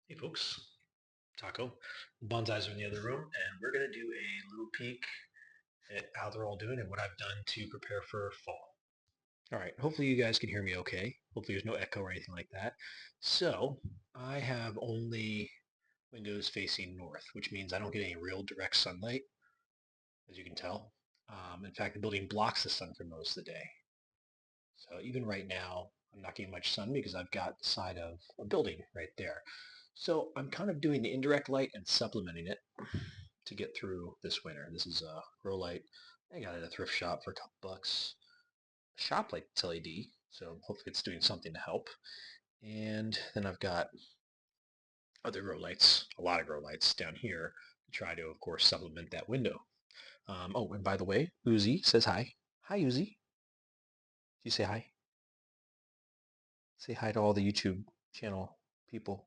Hey folks, Taco. The bonsais are in the other room, and we're going to do a little peek at how they're all doing and what I've done to prepare for fall. All right, hopefully you guys can hear me okay. Hopefully there's no echo or anything like that. So I have only windows facing north, which means I don't get any real direct sunlight, as you can tell. In fact, the building blocks the sun for most of the day. So even right now, I'm not getting much sun because I've got the side of a building right there. So I'm kind of doing the indirect light and supplementing it to get through this winter. This is a grow light. I got it at a thrift shop for a couple bucks. A shop light LED, so hopefully it's doing something to help. And then I've got other grow lights, a lot of grow lights down here to try to, of course, supplement that window. Oh, and by the way, Uzi says hi. Hi, Uzi. Did you say hi? Say hi to all the YouTube channel people.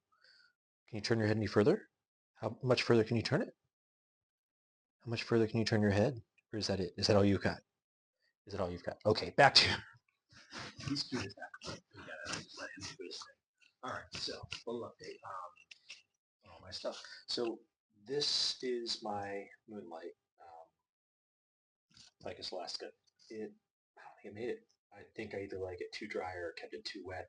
Can you turn your head any further? How much further can you turn it? How much further can you turn your head? Or is that it? Is that all you've got? Is that all you've got? Okay, back to he's cute as that. We gotta just let him do his thing. All right, so little update on all my stuff. So this is my moonlight Ficus Alaska. I don't think I made it. I think I either like it too dry or kept it too wet.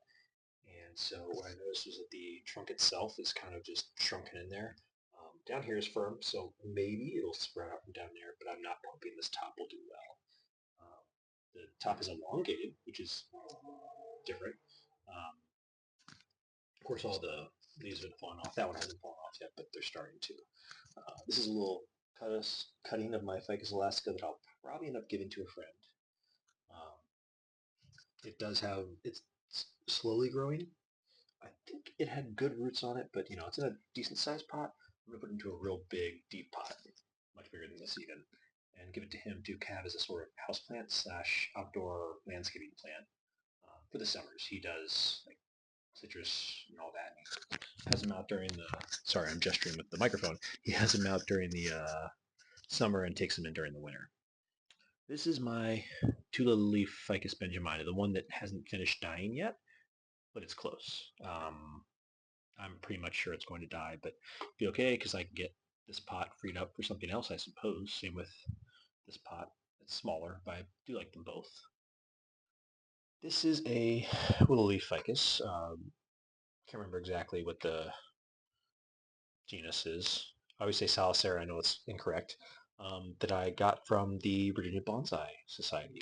And so what I noticed was that the trunk itself is kind of just shrunken in there. Down here is firm, so maybe it'll spread out from down there, but I'm not hoping this top will do well. The top is elongated, which is different. Um, of course, all the leaves have been falling off. That one hasn't fallen off yet, but they're starting to. This is a little cutting of my Ficus Alaska that I'll probably end up giving to a friend. Um, it does have, it's slowly growing. I think it had good roots on it, but it's in a decent sized pot. I'm going to put it into a real big, deep pot, much bigger than this even, and give it to him to have as a sort of houseplant slash outdoor landscaping plant for the summers. He does like citrus and all that. And he has them out during the, sorry, I'm gesturing with the microphone. He has them out during the summer and takes them in during the winter. This is my two little leaf Ficus benjamina, the one that hasn't finished dying yet, but it's close. I'm pretty much sure it's going to die, but be okay because I can get this pot freed up for something else, I suppose. Same with this pot. It's smaller, but I do like them both. This is a little leaf ficus. Can't remember exactly what the genus is. I always say Salicera, I know it's incorrect. That I got from the Virginia Bonsai Society.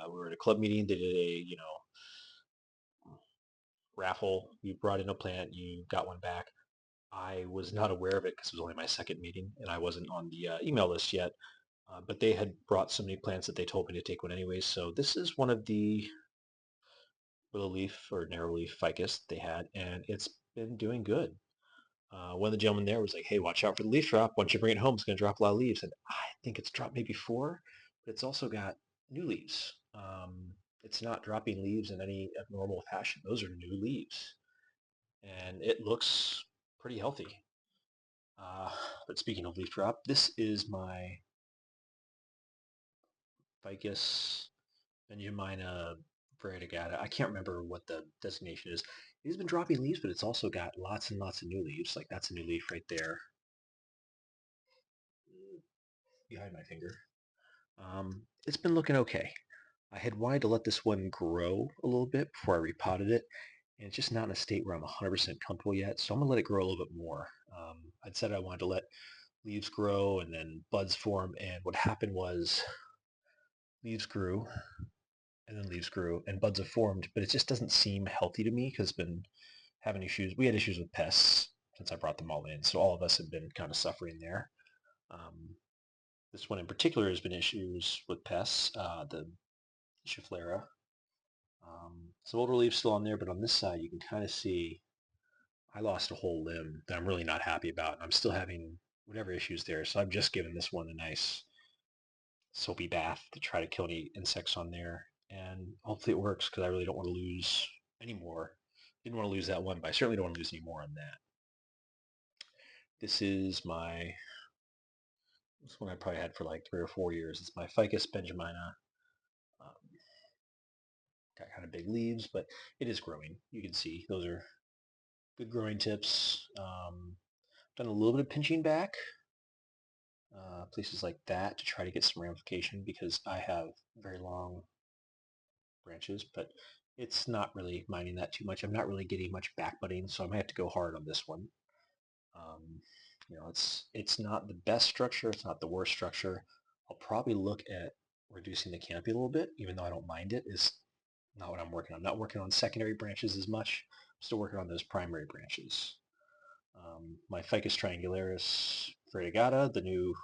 We were at a club meeting. They did a, raffle. You brought in a plant, you got one back. I was not aware of it because it was only my second meeting and I wasn't on the email list yet. But they had brought so many plants that they told me to take one anyways. So this is one of the willow leaf or narrow leaf ficus they had, and it's been doing good. One of the gentlemen there was like, hey, watch out for the leaf drop. Once you bring it home, it's going to drop a lot of leaves. And I think it's dropped maybe 4, but it's also got new leaves. It's not dropping leaves in any abnormal fashion. Those are new leaves. And it looks pretty healthy. But speaking of leaf drop, this is my Ficus benjamina variegata. I can't remember what the designation is. It has been dropping leaves, but it's also got lots and lots of new leaves. Like that's a new leaf right there behind my finger. It's been looking okay. I had wanted to let this one grow a little bit before I repotted it, and it's just not in a state where I'm 100% comfortable yet, so I'm going to let it grow a little bit more. I'd said I wanted to let leaves grow and then buds form, and what happened was leaves grew, and then leaves grew, and buds have formed, but it just doesn't seem healthy to me because it's been having issues. We had issues with pests since I brought them all in, so all of us have been kind of suffering there. Um, this one in particular has been issues with pests, the Schefflera. Some older leaves still on there, but on this side you can kind of see I lost a whole limb that I'm really not happy about. I'm still having whatever issues there, so I've just given this one a nice soapy bath to try to kill any insects on there, and hopefully it works because I really don't want to lose any more. Didn't want to lose that one, but I certainly don't want to lose any more on that. This is this one I probably had for like 3 or 4 years. It's my Ficus benjamina. Um, got kind of big leaves, but it is growing. You can see those are good growing tips. Done a little bit of pinching back, places like that to try to get some ramification because I have very long branches, but it's not really minding that too much. I'm not really getting much back budding, so I might have to go hard on this one. Um, it's not the best structure. It's not the worst structure. I'll probably look at reducing the canopy a little bit, even though I don't mind it. Is not what I'm working on. I'm not working on secondary branches as much. I'm still working on those primary branches. My Ficus triangularis variegata, the new,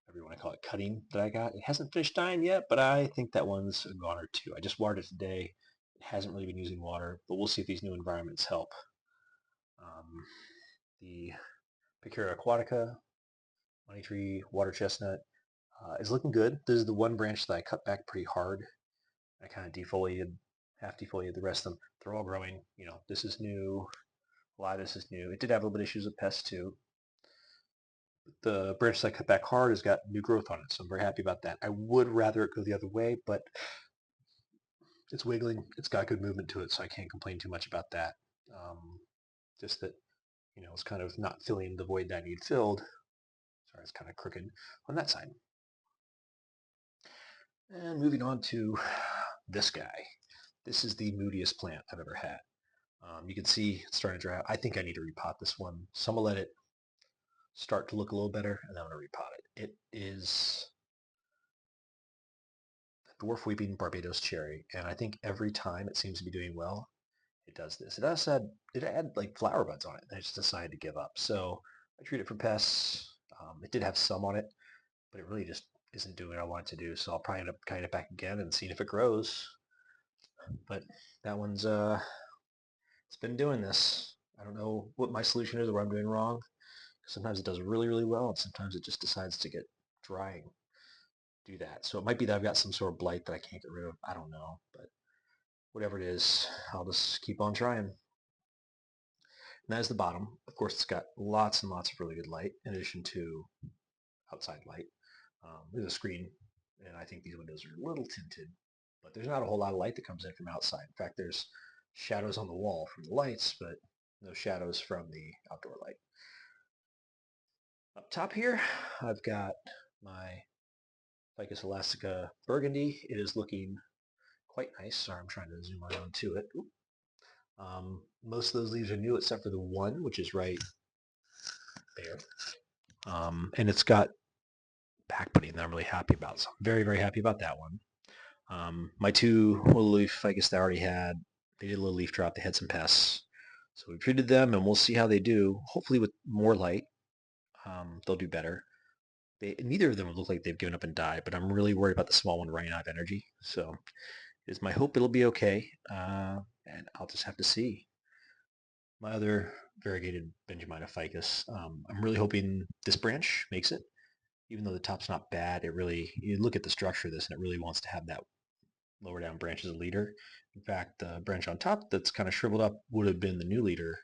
whatever you want to call it, cutting that I got, it hasn't finished dying yet, but I think that one's a goner too. I just watered it today. It hasn't really been using water, but we'll see if these new environments help. The Picura aquatica, money tree, water chestnut, is looking good. This is the one branch that I cut back pretty hard. I kind of defoliated, half defoliated the rest of them. They're all growing. This is new. A lot of this is new. It did have a little bit of issues with pests too. The branch that I cut back hard has got new growth on it, so I'm very happy about that. I would rather it go the other way, but it's wiggling. It's got good movement to it, so I can't complain too much about that. Just that, it's kind of not filling the void that I need filled. Sorry, it's kind of crooked on that side. And moving on to this guy. This is the moodiest plant I've ever had. You can see it's starting to dry out. I think I need to repot this one. So I'm going to let it start to look a little better, and then I'm going to repot it. It is dwarf weeping Barbados cherry, and I think every time it seems to be doing well, it does this. It had like flower buds on it, and I just decided to give up. So I treat it for pests. It did have some on it, but it really just isn't doing what I want it to do. So I'll probably end up cutting it back again and seeing if it grows. But that one's it's been doing this. I don't know what my solution is or what I'm doing wrong. Sometimes it does really, really well, and sometimes it just decides to get dry and do that. So it might be that I've got some sort of blight that I can't get rid of. I don't know, but whatever it is, I'll just keep on trying. And that is the bottom. Of course, it's got lots and lots of really good light in addition to outside light. There's a screen, and I think these windows are a little tinted, but there's not a whole lot of light that comes in from outside. In fact, there's shadows on the wall from the lights, but no shadows from the outdoor light. Up top here, I've got my Ficus elastica burgundy. It is looking quite nice. Sorry, I'm trying to zoom around to it. Most of those leaves are new except for the one, which is right there. And it's got back budding that I'm really happy about. So I'm very, very happy about that one. My two little leaf ficus that I already had, they did a little leaf drop. They had some pests. So we treated them, and we'll see how they do. Hopefully with more light, they'll do better. Neither of them look like they've given up and died, but I'm really worried about the small one running out of energy. So it is my hope it'll be okay, and I'll just have to see. My other variegated Benjamina ficus, I'm really hoping this branch makes it. Even though the top's not bad, you look at the structure of this, and it really wants to have that lower down branch as a leader. In fact, the branch on top that's kind of shriveled up would have been the new leader.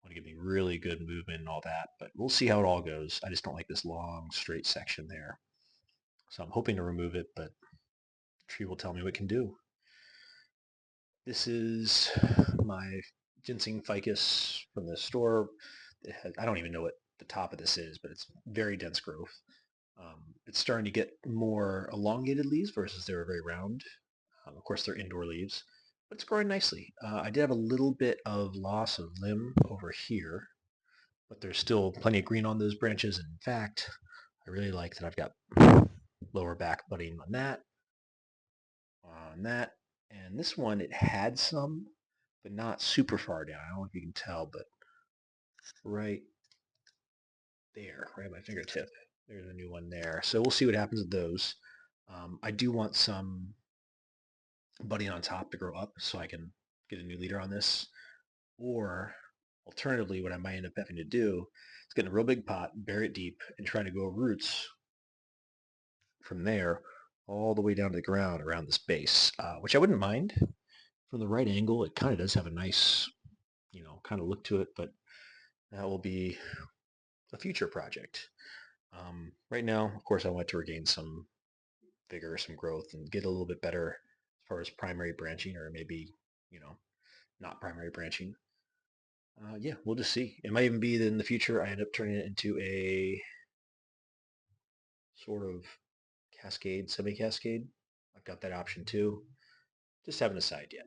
Want to give me really good movement and all that, but we'll see how it all goes. I just don't like this long, straight section there. So I'm hoping to remove it, but the tree will tell me what it can do. This is my ginseng ficus from the store. I don't even know what the top of this is, but it's very dense growth. It's starting to get more elongated leaves versus they were very round. Of course, they're indoor leaves, but it's growing nicely. I did have a little bit of loss of limb over here, but there's still plenty of green on those branches. And in fact, I really like that I've got lower back budding on that, and this one, it had some, but not super far down. I don't know if you can tell, but right there, right at my fingertip, there's a new one there. So we'll see what happens with those. I do want some budding on top to grow up so I can get a new leader on this. Or alternatively, what I might end up having to do is get in a real big pot, bury it deep, and try to grow roots from there all the way down to the ground around this base, which I wouldn't mind. From the right angle, it kind of does have a nice, kind of look to it, but that will be a future project. Right now, of course, I want to regain some vigor, some growth, and get a little bit better as far as primary branching, or maybe, not primary branching. Yeah, we'll just see. It might even be that in the future I end up turning it into a sort of cascade, semi-cascade. I've got that option too. Just haven't decided yet.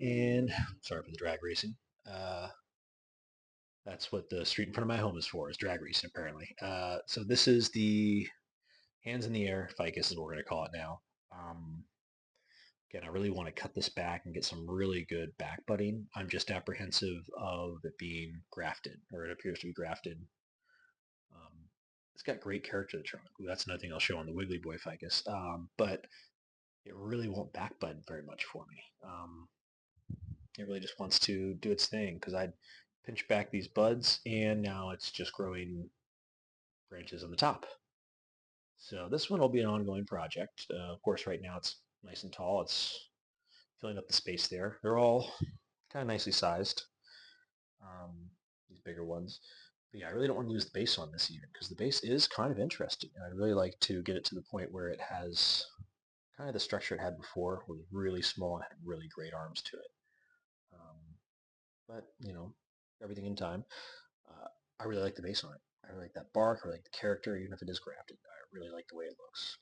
And sorry for the drag racing. Uh, that's what the street in front of my home is for, is drag racing apparently. So this is the hands in the air ficus is what we're going to call it now. Um, Again, I really want to cut this back and get some really good back budding. I'm just apprehensive of it being grafted, or it appears to be grafted. Um, it's got great character to the trunk. That's another thing I'll show on the Wiggly Boy ficus. But it really won't back bud very much for me. It really just wants to do its thing because I'd pinch back these buds and now it's just growing branches on the top. So this one will be an ongoing project. Of course, right now it's nice and tall. It's filling up the space there. They're all kind of nicely sized, these bigger ones. But yeah, I really don't want to lose the base on this even because the base is kind of interesting. And I'd really like to get it to the point where it has kind of the structure it had before, was really small and had really great arms to it. Um, but, everything in time. Uh, I really like the base on it. I really like that bark. I really like the character, even if it is grafted. I really like the way it looks.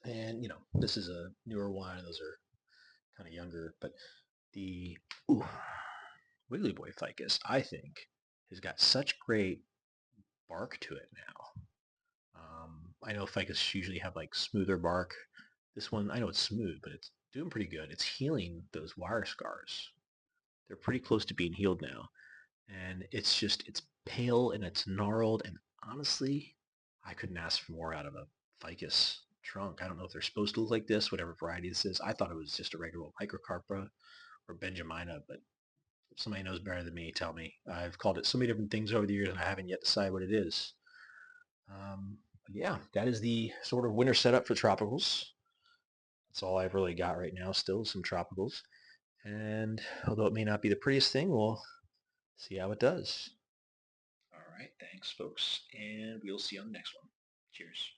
And, this is a newer one. Those are kind of younger. But the Wiggly Boy ficus, I think, has got such great bark to it now. I know ficus usually have like smoother bark. This one, I know it's smooth, but it's doing pretty good. It's healing those wire scars. They're pretty close to being healed now. And it's pale and it's gnarled. And honestly, I couldn't ask for more out of a ficus trunk. I don't know if they're supposed to look like this, whatever variety this is. I thought it was just a regular microcarpa or benjamina, but if somebody knows better than me, tell me. I've called it so many different things over the years and I haven't yet decided what it is. Yeah, that is the sort of winter setup for tropicals. That's all I've really got right now, still some tropicals. And although it may not be the prettiest thing, we'll see how it does. All right, thanks folks, and we'll see you on the next one. Cheers.